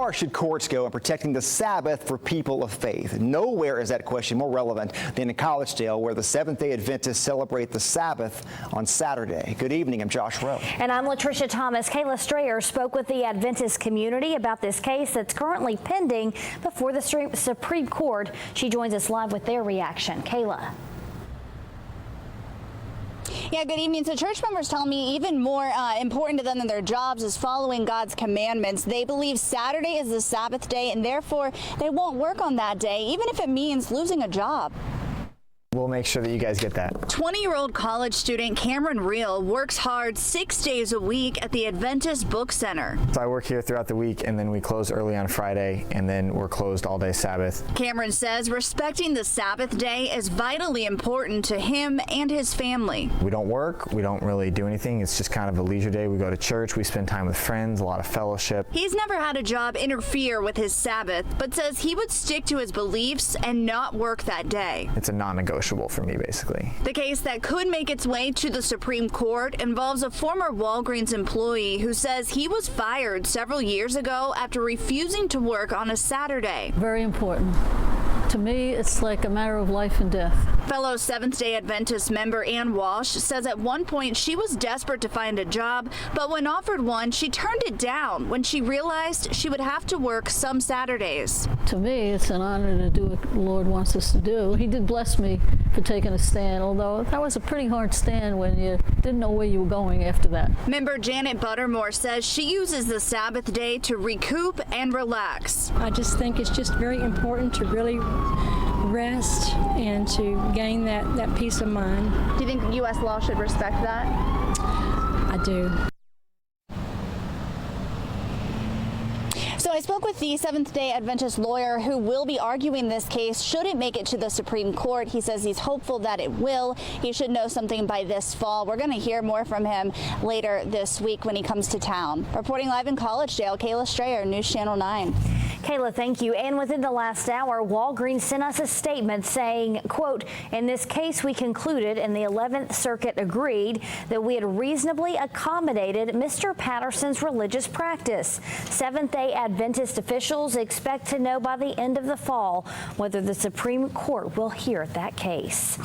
far should courts go in protecting the Sabbath for people of faith? Nowhere is that question more relevant than in Collegedale, where the Seventh-day Adventists celebrate the Sabbath on Saturday. Good evening. I'm Josh Rowe. And I'm Latricia Thomas. Kayla Strayer spoke with the Adventist community about this case that's currently pending before the Supreme Court. She joins us live with their reaction. Kayla. Yeah, good evening. So church members tell me even more important to them than their jobs is following God's commandments. They believe Saturday is the Sabbath day, and therefore they won't work on that day, even if it means losing a job. We'll make sure that you guys get that. 20-year-old college student Cameron Reel works hard 6 days a week at the Adventist Book Center. So I work here throughout the week, and then we close early on Friday, and then we're closed all day Sabbath. Cameron says respecting the Sabbath day is vitally important to him and his family. We don't work. We don't really do anything. It's just kind of a leisure day. We go to church. We spend time with friends, a lot of fellowship. He's never had a job interfere with his Sabbath, but says he would stick to his beliefs and not work that day. It's a non-negotiable for me, basically. The case that could make its way to the Supreme Court involves a former Walgreens employee who says he was fired several years ago after refusing to work on a Saturday. Very important. To me, it's like a matter of life and death. Fellow Seventh-day Adventist member Ann Walsh says at one point she was desperate to find a job, but when offered one, she turned it down when she realized she would have to work some Saturdays. To me, it's an honor to do what the Lord wants us to do. He did bless me for taking a stand, although that was a pretty hard stand when you didn't know where you were going after that. Member Janet Buttermore says she uses the Sabbath day to recoup and relax. I just think it's just very important to really rest and to gain that peace of mind. Do you think U.S. law should respect that? I do. So I spoke with the Seventh-day Adventist lawyer who will be arguing this case should it make it to the Supreme Court. He says he's hopeful that it will. He should know something by this fall. We're going to hear more from him later this week when he comes to town. Reporting live in Collegedale, Kayla Strayer, News Channel 9. Kayla, thank you. And within the last hour, Walgreens sent us a statement saying, quote, in this case, we concluded and the 11th Circuit agreed that we had reasonably accommodated Mr. Patterson's religious practice. Seventh-day Adventist officials expect to know by the end of the fall whether the Supreme Court will hear that case.